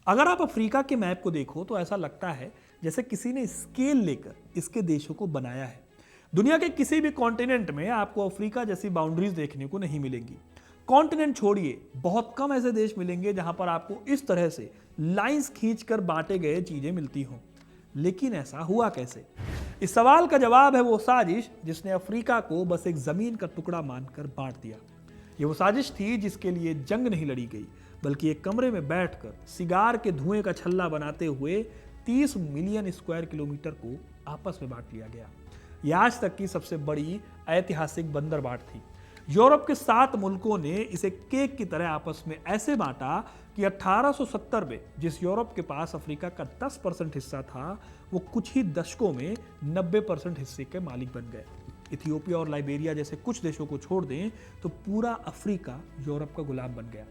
अगर आप अफ्रीका के मैप को देखो तो ऐसा लगता है जैसे किसी ने स्केल लेकर इसके देशों को बनाया है। दुनिया के किसी भी कॉन्टिनेंट में आपको अफ्रीका जैसी बाउंड्रीज देखने को नहीं मिलेंगी। कॉन्टिनेंट छोड़िए, बहुत कम ऐसे देश मिलेंगे जहां पर आपको इस तरह से लाइंस खींचकर बांटे गए चीजें मिलती हों। लेकिन ऐसा हुआ कैसे? इस सवाल का जवाब है वो साजिश जिसने अफ्रीका को बस एक जमीन का टुकड़ा मानकर बांट दिया। ये वो साजिश थी जिसके लिए जंग नहीं लड़ी गई, बल्कि एक कमरे में बैठकर सिगार के धुएं का छल्ला बनाते हुए 30 मिलियन स्क्वायर किलोमीटर को आपस में बांट लिया गया। यह आज तक की सबसे बड़ी ऐतिहासिक बंदरबाट थी। यूरोप के 7 मुल्कों ने इसे केक की तरह आपस में ऐसे बांटा कि 1870 में जिस यूरोप के पास अफ्रीका का 10% हिस्सा था, वो कुछ ही दशकों में 90% हिस्से के मालिक बन गए। इथियोपिया और लाइबेरिया जैसे कुछ देशों को छोड़ दें तो पूरा अफ्रीका यूरोप का गुलाम बन गया।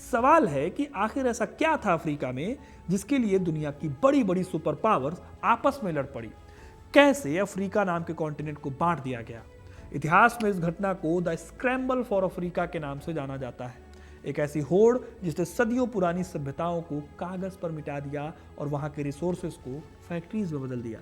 सवाल है कि आखिर ऐसा क्या था अफ्रीका में जिसके लिए दुनिया की बड़ी बड़ी सुपर पावर्स आपस में लड़ पड़ी? कैसे अफ्रीका नाम के कॉन्टिनेंट को बांट दिया गया? इतिहास में इस घटना को द स्क्रैम्बल फॉर अफ्रीका के नाम से जाना जाता है। एक ऐसी होड़ जिसने सदियों पुरानी सभ्यताओं को कागज पर मिटा दिया और वहां के रिसोर्सेज को फैक्ट्रीज में बदल दिया।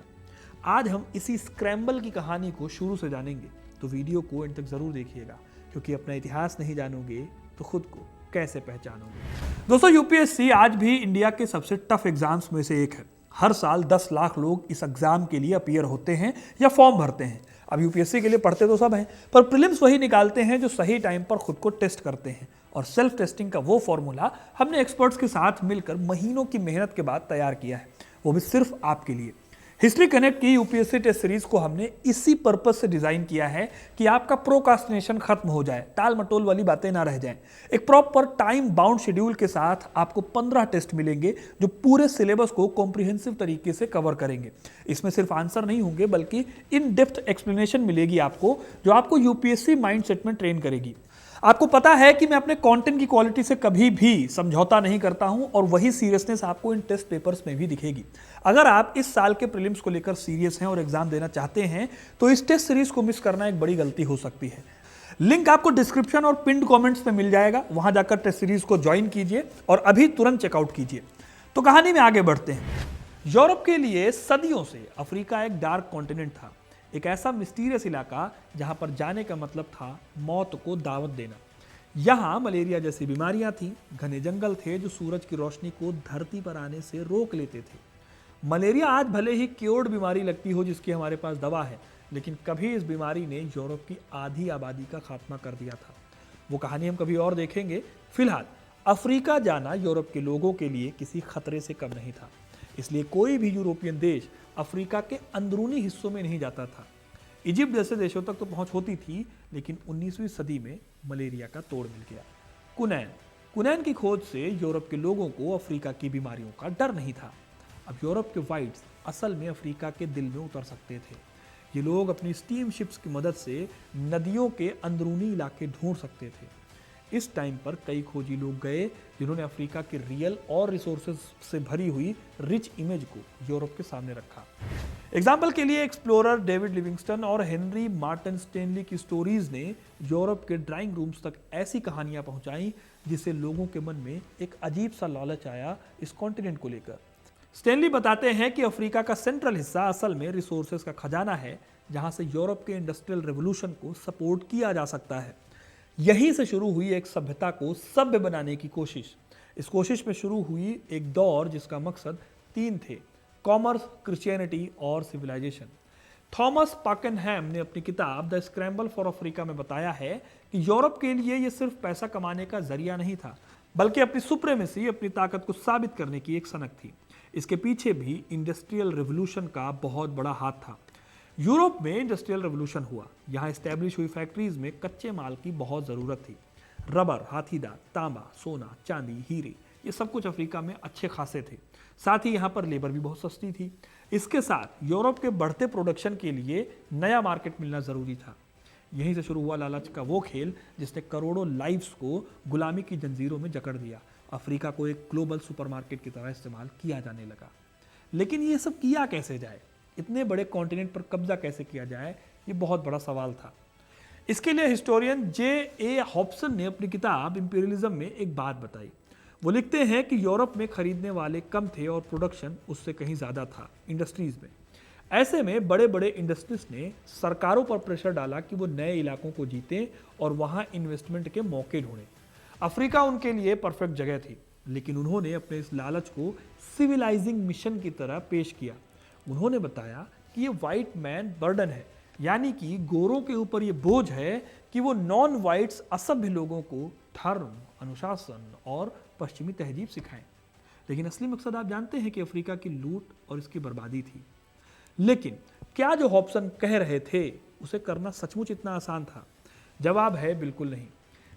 आज हम इसी स्क्रैम्बल की कहानी को शुरू से जानेंगे, तो वीडियो को एंड तक जरूर देखिएगा, क्योंकि अपना इतिहास नहीं जानोगे तो खुद को कैसे पहचानोगे। दोस्तों, यूपीएससी आज भी इंडिया के सबसे टफ एग्जाम्स में से एक है। हर साल 10 लाख लोग इस एग्जाम के लिए अपीयर होते हैं या फॉर्म भरते हैं। अब यूपीएससी के लिए पढ़ते तो सब हैं, पर प्रीलिम्स वही निकालते हैं जो सही टाइम पर खुद को टेस्ट करते हैं। और सेल्फ टेस्टिंग का वो फॉर्मूला हमने एक्सपर्ट्स के साथ मिलकर महीनों की मेहनत के बाद तैयार किया है, वो भी सिर्फ आपके लिए। हिस्ट्री कनेक्ट की यूपीएससी टेस्ट सीरीज को हमने इसी पर्पस से डिजाइन किया है कि आपका प्रोकास्टिनेशन खत्म हो जाए, टाल मटोल वाली बातें ना रह जाएं। एक प्रॉपर टाइम बाउंड शेड्यूल के साथ आपको 15 टेस्ट मिलेंगे जो पूरे सिलेबस को कॉम्प्रिहेंसिव तरीके से कवर करेंगे। इसमें सिर्फ आंसर नहीं होंगे, बल्कि इन डेप्थ एक्सप्लेनेशन मिलेगी आपको, जो आपको यूपीएससी माइंडसेट में ट्रेन करेगी। आपको पता है कि मैं अपने कंटेंट की क्वालिटी से कभी भी समझौता नहीं करता हूं, और वही सीरियसनेस आपको इन टेस्ट पेपर्स में भी दिखेगी। अगर आप इस साल के प्रीलिम्स को लेकर सीरियस हैं और एग्जाम देना चाहते हैं, तो इस टेस्ट सीरीज को मिस करना एक बड़ी गलती हो सकती है। लिंक आपको डिस्क्रिप्शन और पिन्ड कमेंट्स में मिल जाएगा, वहां जाकर टेस्ट सीरीज को ज्वाइन कीजिए और अभी तुरंत चेकआउट कीजिए। तो कहानी में आगे बढ़ते हैं। यूरोप के लिए सदियों से अफ्रीका एक डार्क कॉन्टिनेंट था, एक ऐसा मिस्टीरियस इलाका जहां पर जाने का मतलब था मौत को दावत देना। यहां मलेरिया जैसी बीमारियां थीं, घने जंगल थे जो सूरज की रोशनी को धरती पर आने से रोक लेते थे। मलेरिया आज भले ही क्योर्ड बीमारी लगती हो जिसकी हमारे पास दवा है, लेकिन कभी इस बीमारी ने यूरोप की आधी आबादी का खात्मा कर दिया था। वो कहानी हम कभी और देखेंगे। फिलहाल अफ्रीका जाना यूरोप के लोगों के लिए किसी खतरे से कम नहीं था, इसलिए कोई भी यूरोपियन देश अफ्रीका के अंदरूनी हिस्सों में नहीं जाता था। इजिप्ट जैसे देशों तक तो पहुंच होती थी, लेकिन 19वीं सदी में मलेरिया का तोड़ मिल गया। कुनैन की खोज से यूरोप के लोगों को अफ्रीका की बीमारियों का डर नहीं था। अब यूरोप के वाइट्स असल में अफ्रीका के दिल में उतर सकते थे। ये लोग अपनी स्टीम शिप्स की मदद से नदियों के अंदरूनी इलाके ढूंढ सकते थे। इस टाइम पर कई खोजी लोग गए जिन्होंने अफ्रीका के रियल और रिसोर्सेज से भरी हुई रिच इमेज को यूरोप के सामने रखा। एग्जाम्पल के लिए एक्सप्लोरर डेविड लिविंगस्टन और हेनरी मार्टिन स्टेनली की स्टोरीज ने यूरोप के ड्राइंग रूम्स तक ऐसी कहानियां पहुंचाई जिससे लोगों के मन में एक अजीब सा लालच आया इस कॉन्टिनेंट को लेकर। स्टेनली बताते हैं कि अफ्रीका का सेंट्रल हिस्सा असल में रिसोर्सेज का खजाना है, जहां से यूरोप के इंडस्ट्रियल रेवोल्यूशन को सपोर्ट किया जा सकता है। यहीं से शुरू हुई एक सभ्यता को सभ्य बनाने की कोशिश। इस कोशिश में शुरू हुई एक दौर जिसका मकसद 3 थे: कॉमर्स, क्रिश्चियनिटी और सिविलाइजेशन। थॉमस पाकेनहैम ने अपनी किताब द स्क्रैम्बल फॉर अफ्रीका में बताया है कि यूरोप के लिए यह सिर्फ पैसा कमाने का जरिया नहीं था, बल्कि अपनी सुप्रीमेसी, अपनी ताकत को साबित करने की एक सनक थी। इसके पीछे भी इंडस्ट्रियल रेवोल्यूशन का बहुत बड़ा हाथ था। यूरोप में इंडस्ट्रियल रेवोल्यूशन हुआ। यहाँ एस्टैब्लिश हुई फैक्ट्रीज में कच्चे माल की बहुत ज़रूरत थी। रबर, हाथीदार, तांबा, सोना, चांदी, हीरे, ये सब कुछ अफ्रीका में अच्छे खासे थे। साथ ही यहाँ पर लेबर भी बहुत सस्ती थी। इसके साथ यूरोप के बढ़ते प्रोडक्शन के लिए नया मार्केट मिलना ज़रूरी था। यहीं से शुरू हुआ लालच का वो खेल जिसने करोड़ों लाइव्स को गुलामी की जंजीरों में जकड़ दिया। अफ्रीका को एक ग्लोबल सुपरमार्केट की तरह इस्तेमाल किया जाने लगा। लेकिन ये सब किया कैसे जाए? इतने बड़े कॉन्टिनेंट पर कब्जा कैसे किया जाए? ये बहुत बड़ा सवाल था। इसके लिए हिस्टोरियन J.A. हॉब्सन ने अपनी किताब इंपीरियलिज्म में एक बात बताई। वो लिखते हैं कि यूरोप में खरीदने वाले कम थे और प्रोडक्शन उससे कहीं ज़्यादा था इंडस्ट्रीज में। ऐसे में बड़े बड़े इंडस्ट्रीज ने सरकारों पर प्रेशर डाला कि वो नए इलाकों को जीतें और वहाँ इन्वेस्टमेंट के मौके ढूंढें। अफ्रीका उनके लिए परफेक्ट जगह थी, लेकिन उन्होंने अपने इस लालच को सिविलाइजिंग मिशन की तरह पेश किया। उन्होंने बताया कि ये वाइट मैन बर्डन है, यानी कि गोरों के ऊपर ये बोझ है कि वो नॉन वाइट्स असभ्य लोगों को धर्म, अनुशासन और पश्चिमी तहजीब सिखाएं। लेकिन असली मकसद आप जानते हैं कि अफ्रीका की लूट और इसकी बर्बादी थी। लेकिन क्या जो हॉब्सन कह रहे थे उसे करना सचमुच इतना आसान था? जवाब है बिल्कुल नहीं।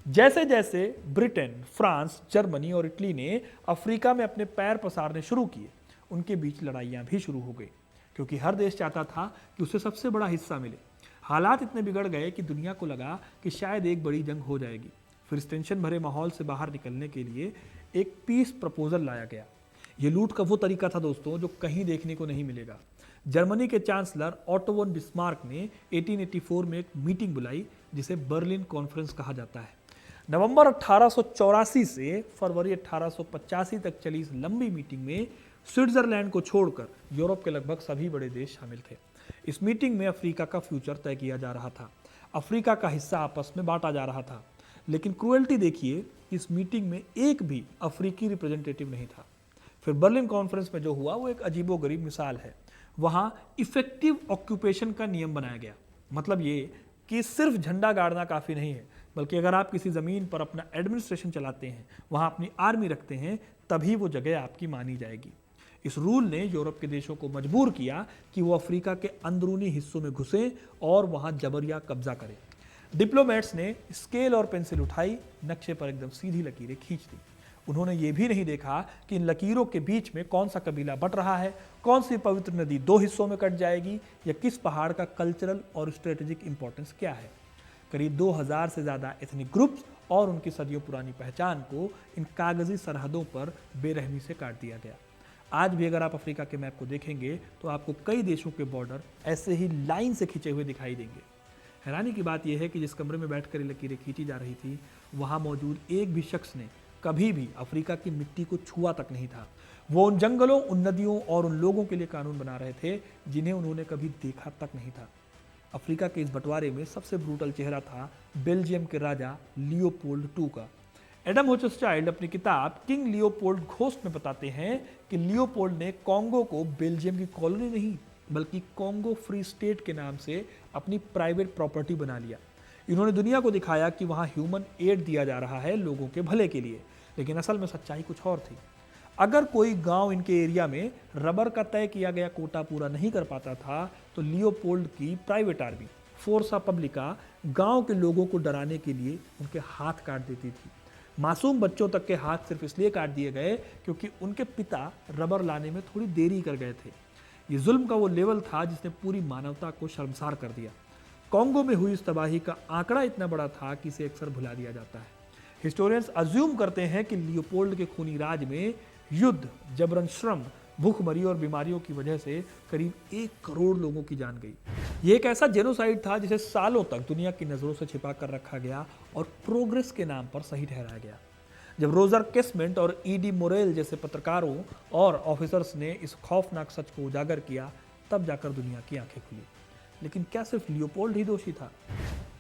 जैसे जैसे ब्रिटेन, फ्रांस, जर्मनी और इटली ने अफ्रीका में अपने पैर पसारने शुरू किए, उनके बीच लड़ाइयाँ भी शुरू हो गई, क्योंकि हर देश चाहता था कि उसे सबसे बड़ा हिस्सा मिले। हालात इतने बिगड़ गए कि दुनिया को लगा कि शायद एक बड़ी जंग हो जाएगी। फिर इस टेंशन भरे माहौल से बाहर निकलने के लिए एक पीस प्रपोजल लाया गया। ये लूट का वो तरीका था दोस्तों जो कहीं देखने को नहीं मिलेगा। जर्मनी के चांसलर ऑटो वॉन बिस्मार्क ने 1884 में एक मीटिंग बुलाई, जिसे बर्लिन कॉन्फ्रेंस कहा जाता है। नवंबर 1884 से फरवरी 1885 तक चली इस लंबी मीटिंग में स्विट्जरलैंड को छोड़कर यूरोप के लगभग सभी बड़े देश शामिल थे। इस मीटिंग में अफ्रीका का फ्यूचर तय किया जा रहा था। अफ्रीका का हिस्सा आपस में बांटा जा रहा था। लेकिन क्रुएल्टी देखिए, इस मीटिंग में एक भी अफ्रीकी रिप्रेजेंटेटिव नहीं था। फिर बर्लिन कॉन्फ्रेंस में जो हुआ वो एक अजीबोगरीब मिसाल है। वहाँ इफेक्टिव ऑक्यूपेशन का नियम बनाया गया। मतलब ये कि सिर्फ झंडा गाड़ना काफ़ी नहीं है, बल्कि अगर आप किसी ज़मीन पर अपना एडमिनिस्ट्रेशन चलाते हैं, वहाँ अपनी आर्मी रखते हैं, तभी वो जगह आपकी मानी जाएगी। इस रूल ने यूरोप के देशों को मजबूर किया कि वो अफ्रीका के अंदरूनी हिस्सों में घुसें और वहाँ जबरिया कब्जा करें। डिप्लोमेट्स ने स्केल और पेंसिल उठाई, नक्शे पर एकदम सीधी लकीरें खींच दी। उन्होंने ये भी नहीं देखा कि इन लकीरों के बीच में कौन सा कबीला बट रहा है, कौन सी पवित्र नदी दो हिस्सों में कट जाएगी, या किस पहाड़ का कल्चरल और स्ट्रेटेजिक इंपॉर्टेंस क्या है। करीब 2000 से ज़्यादा एथनिक ग्रुप्स और उनकी सदियों पुरानी पहचान को इन कागजी सरहदों पर बेरहमी से काट दिया गया। आज भी अगर आप अफ्रीका के मैप को देखेंगे तो आपको कई देशों के बॉर्डर ऐसे ही लाइन से खींचे हुए दिखाई देंगे। हैरानी की बात यह है कि जिस कमरे में बैठकर ये लकीरें खींची जा रही थी, वहाँ मौजूद एक भी शख्स ने कभी भी अफ्रीका की मिट्टी को छुआ तक नहीं था। वो उन जंगलों, उन नदियों और उन लोगों के लिए कानून बना रहे थे जिन्हें उन्होंने कभी देखा तक नहीं था। अफ्रीका के इस बंटवारे में सबसे ब्रूटल चेहरा था बेल्जियम के राजा लियोपोल्ड II का। एडम होचस्चाइल्ड अपनी किताब किंग लियोपोल्ड घोस्ट में बताते हैं कि लियोपोल्ड ने कॉन्गो को बेल्जियम की कॉलोनी नहीं, बल्कि कॉन्गो फ्री स्टेट के नाम से अपनी प्राइवेट प्रॉपर्टी बना लिया। इन्होंने दुनिया को दिखाया कि वहाँ ह्यूमन एड दिया जा रहा है लोगों के भले के लिए, लेकिन असल में सच्चाई कुछ और थी। अगर कोई गांव इनके एरिया में रबर का तय किया गया कोटा पूरा नहीं कर पाता था, तो लियोपोल्ड की प्राइवेट आर्मी फोर्सा पब्लिका गांव के लोगों को डराने के लिए उनके हाथ काट देती थी। मासूम बच्चों तक के हाथ सिर्फ इसलिए काट दिए गए क्योंकि उनके पिता रबर लाने में थोड़ी देरी कर गए थे। ये जुल्म का वो लेवल था जिसने पूरी मानवता को शर्मसार कर दिया। कॉन्गो में हुई इस तबाही का आंकड़ा इतना बड़ा था कि इसे अक्सर भुला दिया जाता है। हिस्टोरियंस अज्यूम करते हैं कि लियोपोल्ड के खूनी राज में युद्ध, जबरन श्रम, भूखमरी और बीमारियों की वजह से करीब 1 करोड़ लोगों की जान गई। ये एक ऐसा जेनोसाइड था जिसे सालों तक दुनिया की नज़रों से छिपा कर रखा गया और प्रोग्रेस के नाम पर सही ठहराया गया। जब रोजर केसमेंट और ईडी मोरेल जैसे पत्रकारों और ऑफिसर्स ने इस खौफनाक सच को उजागर किया, तब जाकर दुनिया की आंखें खुली। लेकिन क्या सिर्फ लियोपोल्ड ही दोषी था?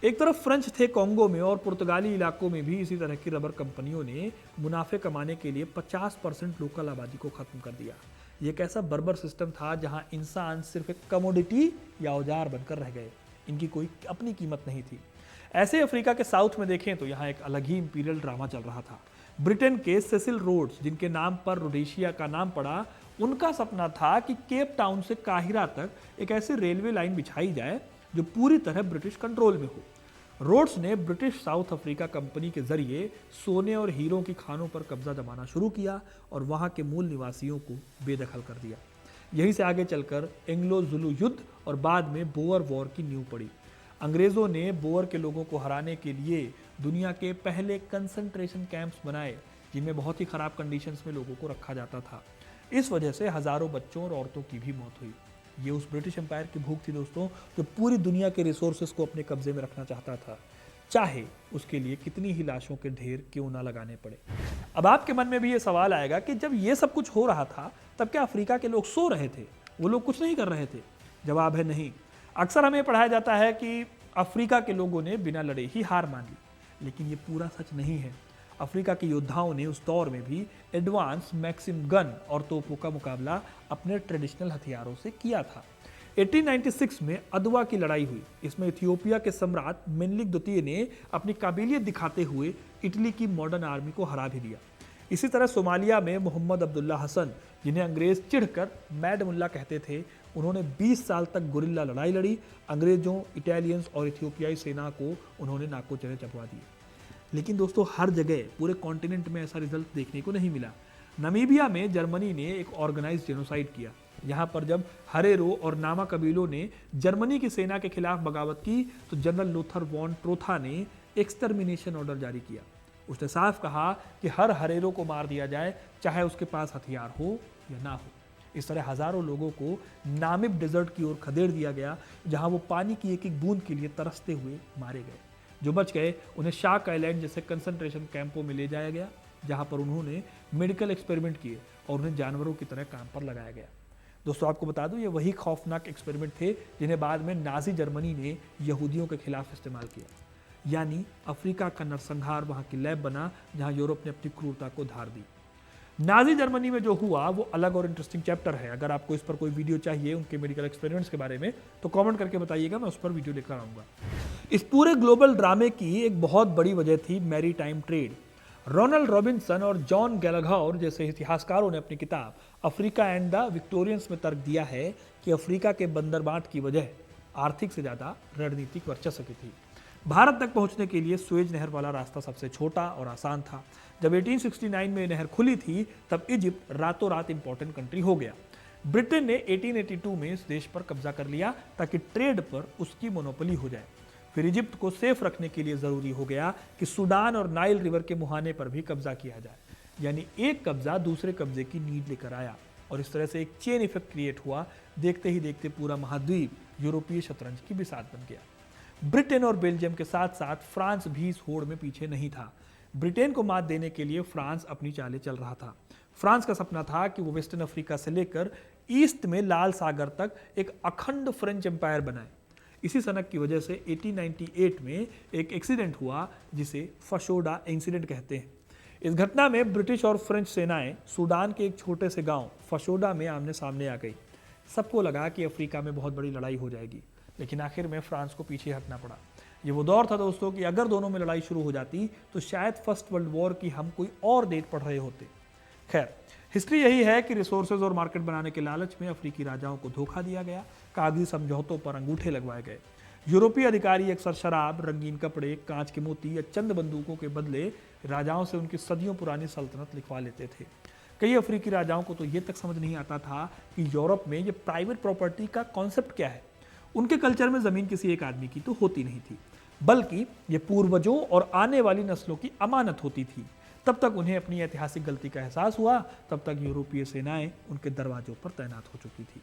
एक तरफ फ्रेंच थे कॉन्गो में, और पुर्तगाली इलाकों में भी इसी तरह की रबर कंपनियों ने मुनाफे कमाने के लिए 50% लोकल आबादी को खत्म कर दिया। ये एक ऐसा बर्बर सिस्टम था जहां इंसान सिर्फ एक कमोडिटी या औजार बनकर रह गए, इनकी कोई अपनी कीमत नहीं थी। ऐसे अफ्रीका के साउथ में देखें तो यहाँ एक अलग ही इंपीरियल ड्रामा चल रहा था। ब्रिटेन के सेसिल रोड्स, जिनके नाम पर रोडेशिया का नाम पड़ा, उनका सपना था कि केप टाउन से काहिरा तक एक ऐसी रेलवे लाइन बिछाई जाए जो पूरी तरह ब्रिटिश कंट्रोल में हो। रोड्स ने ब्रिटिश साउथ अफ्रीका कंपनी के जरिए सोने और हीरों की खानों पर कब्जा जमाना शुरू किया और वहां के मूल निवासियों को बेदखल कर दिया। यहीं से आगे चलकर एंग्लो जुलू युद्ध और बाद में बोअर वॉर की नींव पड़ी। अंग्रेजों ने बोअर के लोगों को हराने के लिए दुनिया के पहले कंसंट्रेशन कैंप्स बनाए, जिनमें बहुत ही खराब कंडीशंस में लोगों को रखा जाता था। इस वजह से हजारों बच्चों और औरतों की भी मौत हुई। ये उस ब्रिटिश एम्पायर की भूख थी दोस्तों, जो पूरी दुनिया के रिसोर्सेज को अपने कब्जे में रखना चाहता था। चाहे उसके लिए कितनी ही लाशों के ढेर क्यों ना लगाने पड़े। अब आपके मन में भी ये सवाल आएगा कि जब ये सब कुछ हो रहा था तब क्या अफ्रीका के लोग सो रहे थे, वो लोग कुछ नहीं कर रहे थे? जवाब है नहीं। अक्सर हमें पढ़ाया जाता है कि अफ्रीका के लोगों ने बिना लड़े ही हार मान ली, लेकिन ये पूरा सच नहीं है। अफ्रीका के योद्धाओं ने उस दौर में भी एडवांस मैक्सिम गन और तोपों का मुकाबला अपने ट्रेडिशनल हथियारों से किया था। 1896 में अदवा की लड़ाई हुई। इसमें इथियोपिया के सम्राट मेनिलिक द्वितीय ने अपनी काबिलियत दिखाते हुए इटली की मॉडर्न आर्मी को हरा भी दिया। इसी तरह सोमालिया में मोहम्मद अब्दुल्ला हसन, जिन्हें अंग्रेज चिढ़कर मैड मुल्ला कहते थे, उन्होंने 20 साल तक गुरिल्ला लड़ाई लड़ी। अंग्रेजों, इटालियंस और इथियोपियाई सेना को उन्होंने नाको चने चबवा दिए। लेकिन दोस्तों, हर जगह पूरे कॉन्टिनेंट में ऐसा रिजल्ट देखने को नहीं मिला। नमीबिया में जर्मनी ने एक ऑर्गेनाइज्ड जेनोसाइड किया। यहाँ पर जब हरेरो और नामा कबीलों ने जर्मनी की सेना के खिलाफ बगावत की तो जनरल लूथर वॉन ट्रोथा ने एक्सटर्मिनेशन ऑर्डर जारी किया। उसने साफ कहा कि हर हरेरो को मार दिया जाए, चाहे उसके पास हथियार हो या ना हो। इस तरह हजारों लोगों को नामिब डेजर्ट की ओर खदेड़ दिया गया, जहां वो पानी की एक एक बूंद के लिए तरसते हुए मारे गए। जो बच गए उन्हें शाक आइलैंड जैसे कंसंट्रेशन कैंपों में ले जाया गया, जहां पर उन्होंने मेडिकल एक्सपेरिमेंट किए और उन्हें जानवरों की तरह काम पर लगाया गया। दोस्तों, आपको बता दूं, ये वही खौफनाक एक्सपेरिमेंट थे जिन्हें बाद में नाजी जर्मनी ने यहूदियों के खिलाफ इस्तेमाल किया। यानी अफ्रीका का नरसंहार वहां की लैब बना जहां यूरोप ने अपनी क्रूरता को धार दी। नाजी जर्मनी में जो हुआ वो अलग और इंटरेस्टिंग चैप्टर है। अगर आपको इस पर कोई वीडियो चाहिए उनके मेडिकल एक्सपेरिमेंट्स के बारे में तो कमेंट करके बताइएगा, मैं उस पर वीडियो लेकर आऊंगा। इस पूरे ग्लोबल ड्रामे की एक बहुत बड़ी वजह थी maritime trade. Ronald Robinson और जॉन गैलाघर जैसे इतिहासकारों ने अपनी किताब अफ्रीका एंड द विक्टोरियंस में तर्क दिया है कि अफ्रीका के बंदरबाट की वजह आर्थिक से ज़्यादा रणनीतिक वर्चस्व की थी। भारत तक पहुंचने के लिए सुएज नहर वाला रास्ता सबसे छोटा और आसान था। जब 1869 में नहर खुली थी तब इजिप्ट रातों रात इंपॉर्टेंट कंट्री हो गया। ब्रिटेन ने 1882 में इस देश पर कब्जा कर लिया ताकि ट्रेड पर उसकी मोनोपोली हो जाए। फिर इजिप्ट को सेफ रखने के लिए ज़रूरी हो गया कि सूडान और नाइल रिवर के मुहाने पर भी कब्जा किया जाए। यानी एक कब्जा दूसरे कब्जे की नीड लेकर आया और इस तरह से एक चेन इफेक्ट क्रिएट हुआ। देखते ही देखते पूरा महाद्वीप यूरोपीय शतरंज की बिसात बन गया। ब्रिटेन और बेल्जियम के साथ साथ फ्रांस भी इस होड़ में पीछे नहीं था। ब्रिटेन को मात देने के लिए फ्रांस अपनी चालें चल रहा था। फ्रांस का सपना था कि वो वेस्टर्न अफ्रीका से लेकर ईस्ट में लाल सागर तक एक अखंड फ्रेंच एम्पायर बनाए। इसी सनक की वजह से 1898 में एक एक्सीडेंट हुआ जिसे फशोडा इंसिडेंट कहते हैं। इस घटना में ब्रिटिश और फ्रेंच सेनाएं सूडान के एक छोटे से गांव फशोडा में आमने सामने आ गई। सबको लगा कि अफ्रीका में बहुत बड़ी लड़ाई हो जाएगी, लेकिन आखिर में फ्रांस को पीछे हटना पड़ा। ये वो दौर था दोस्तों कि अगर दोनों में लड़ाई शुरू हो जाती तो शायद फर्स्ट वर्ल्ड वॉर की हम कोई और डेट पढ़ रहे होते। खैर, हिस्ट्री यही है कि रिसोर्सेज और मार्केट बनाने के लालच में अफ्रीकी राजाओं को धोखा दिया गया, कागजी समझौतों पर अंगूठे लगवाए गए। यूरोपीय अधिकारी अक्सर शराब, रंगीन कपड़े, कांच के मोती या चंद बंदूकों के बदले राजाओं से उनकी सदियों पुरानी सल्तनत लिखवा लेते थे। कई अफ्रीकी राजाओं को तो ये तक समझ नहीं आता था कि यूरोप में ये प्राइवेट प्रॉपर्टी का कॉन्सेप्ट क्या है। उनके कल्चर में जमीन किसी एक आदमी की तो होती नहीं थी, बल्कि ये पूर्वजों और आने वाली नस्लों की अमानत होती थी। तब तक उन्हें अपनी ऐतिहासिक गलती का एहसास हुआ, तब तक यूरोपीय सेनाएं उनके दरवाजों पर तैनात हो चुकी थी।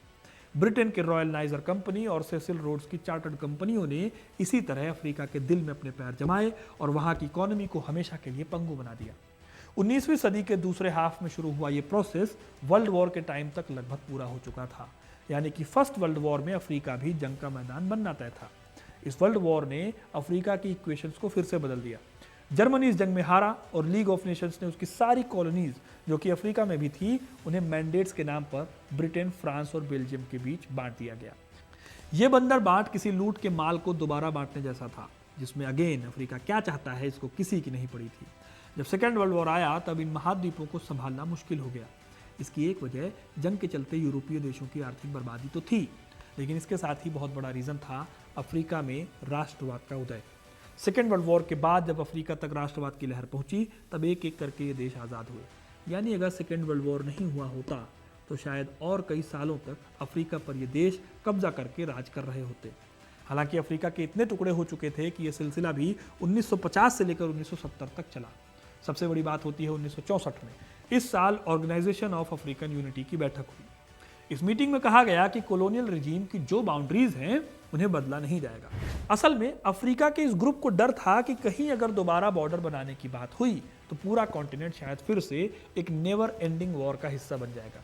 ब्रिटेन के रॉयल नाइजर कंपनी और सेसिल रोड्स की चार्टर्ड कंपनियों ने इसी तरह अफ्रीका के दिल में अपने पैर जमाए और वहां की इकोनॉमी को हमेशा के लिए पंगु बना दिया। 19वीं सदी के दूसरे हाफ में शुरू हुआ ये प्रोसेस वर्ल्ड वॉर के टाइम तक लगभग पूरा हो चुका था। यानी कि फर्स्ट वर्ल्ड वॉर में अफ्रीका भी जंग का मैदान बनना तय था। इस वर्ल्ड वॉर ने अफ्रीका की इक्वेशंस को फिर से बदल दिया। जर्मनी इस जंग में हारा और लीग ऑफ नेशंस ने उसकी सारी कॉलोनीज जो कि अफ्रीका में भी थी उन्हें मैंडेट्स के नाम पर ब्रिटेन, फ्रांस और बेल्जियम के बीच बांट दिया गया। यह बंदर बांट किसी लूट के माल को दोबारा बांटने जैसा था, जिसमें अगेन अफ्रीका क्या चाहता है इसको किसी की नहीं पड़ी थी। जब सेकेंड वर्ल्ड वॉर आया तब इन महाद्वीपों को संभालना मुश्किल हो गया। इसकी एक वजह जंग के चलते यूरोपीय देशों की आर्थिक बर्बादी तो थी, लेकिन इसके साथ ही बहुत बड़ा रीज़न था अफ्रीका में राष्ट्रवाद का उदय। सेकेंड वर्ल्ड वॉर के बाद जब अफ्रीका तक राष्ट्रवाद की लहर पहुंची तब एक एक करके ये देश आज़ाद हुए। यानी अगर सेकेंड वर्ल्ड वॉर नहीं हुआ होता तो शायद और कई सालों तक अफ्रीका पर ये देश कब्जा करके राज कर रहे होते। हालांकि अफ्रीका के इतने टुकड़े हो चुके थे कि यह सिलसिला भी 1950 से लेकर 1970 तक चला। सबसे बड़ी बात होती है 1964 में। इस साल ऑर्गेनाइजेशन ऑफ अफ्रीकन यूनिटी की बैठक हुई। इस मीटिंग में कहा गया कि कॉलोनियल रिजीम की जो बाउंड्रीज हैं उन्हें बदला नहीं जाएगा। असल में अफ्रीका के इस ग्रुप को डर था कि कहीं अगर दोबारा बॉर्डर बनाने की बात हुई तो पूरा कॉन्टिनेंट शायद फिर से एक नेवर एंडिंग वॉर का हिस्सा बन जाएगा।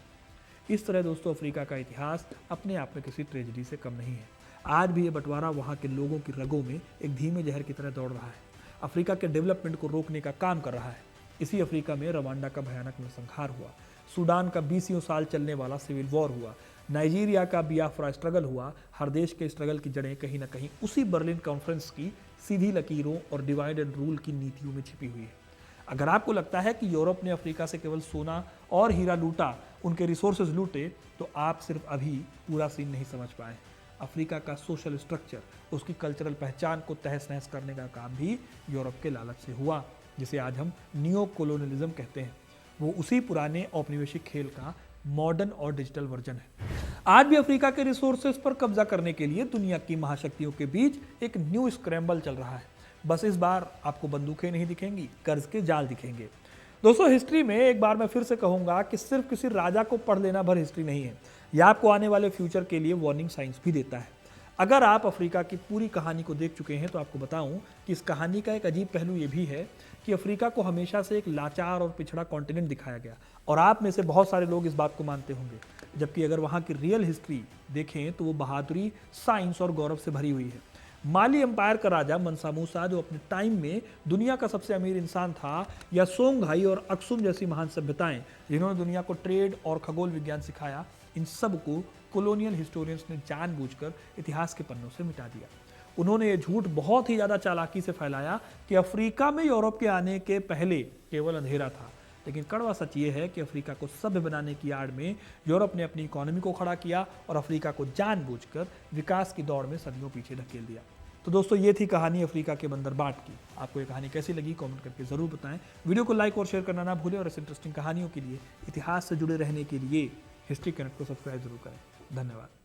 इस तरह दोस्तों अफ्रीका का इतिहास अपने आप में किसी ट्रेजेडी से कम नहीं है। आज भी ये बंटवारा वहाँ के लोगों की रगों में एक धीमे जहर की तरह दौड़ रहा है, अफ्रीका के डेवलपमेंट को रोकने का काम कर रहा है। इसी अफ्रीका में रवांडा का भयानक नरसंहार हुआ, सूडान का 20 साल चलने वाला सिविल वॉर हुआ, नाइजीरिया का बियाफ्रा स्ट्रगल हुआ। हर देश के स्ट्रगल की जड़ें कहीं ना कहीं उसी बर्लिन कॉन्फ्रेंस की सीधी लकीरों और डिवाइड एंड रूल की नीतियों में छिपी हुई है। अगर आपको लगता है कि यूरोप ने अफ्रीका से केवल सोना और हीरा लूटा, उनके रिसोर्सेज लूटे, तो आप सिर्फ अभी पूरा सीन नहीं समझ पाए। अफ्रीका का सोशल स्ट्रक्चर, उसकी कल्चरल पहचान को तहस नहस करने का काम भी यूरोप के लालच से हुआ, जिसे आज हम नियो कोलोनियलिज्म कहते हैं। वो उसी पुराने औपनिवेशिक खेल का मॉडर्न और डिजिटल वर्जन है। आज भी अफ्रीका के रिसोर्सेज पर कब्जा करने के लिए दुनिया की महाशक्तियों के बीच एक न्यू स्क्रैम्बल चल रहा है। बस इस बार आपको बंदूकें नहीं दिखेंगी, कर्ज के जाल दिखेंगे। दोस्तों हिस्ट्री में एक बार मैं फिर से कहूंगा कि सिर्फ किसी राजा को पढ़ लेना भर हिस्ट्री नहीं है, यह आपको आने वाले फ्यूचर के लिए वार्निंग साइंस भी देता है। अगर आप अफ्रीका की पूरी कहानी को देख चुके हैं तो आपको बताऊं कि इस कहानी का एक अजीब पहलू ये भी है कि अफ्रीका को हमेशा से एक लाचार और पिछड़ा कॉन्टिनेंट दिखाया गया, और आप में से बहुत सारे लोग इस बात को मानते होंगे, जबकि अगर वहाँ की रियल हिस्ट्री देखें तो वो बहादुरी, साइंस और गौरव से भरी हुई है। माली एम्पायर का राजा मनसा मूसा, जो अपने टाइम में दुनिया का सबसे अमीर इंसान था, या सोंगहाई और अक्सुम जैसी महान सभ्यताएं जिन्होंने दुनिया को ट्रेड और खगोल विज्ञान सिखाया, इन सब को कॉलोनियल हिस्टोरियंस ने जानबूझकर इतिहास के पन्नों से मिटा दिया। उन्होंने ये झूठ बहुत ही ज़्यादा चालाकी से फैलाया कि अफ्रीका में यूरोप के आने के पहले केवल अंधेरा था, लेकिन कड़वा सच ये है कि अफ्रीका को सभ्य बनाने की आड़ में यूरोप ने अपनी इकोनॉमी को खड़ा किया और अफ्रीका को जानबूझकर विकास की दौड़ में सदियों पीछे धकेल दिया। तो दोस्तों ये थी कहानी अफ्रीका के बंदरबाट की। आपको ये कहानी कैसी लगी कमेंट करके ज़रूर बताएं। वीडियो को लाइक और शेयर करना ना भूलें, और इस इंटरेस्टिंग कहानियों के लिए, इतिहास से जुड़े रहने के लिए हिस्ट्री कनेक्ट को सब्सक्राइब जरूर करें। धन्यवाद।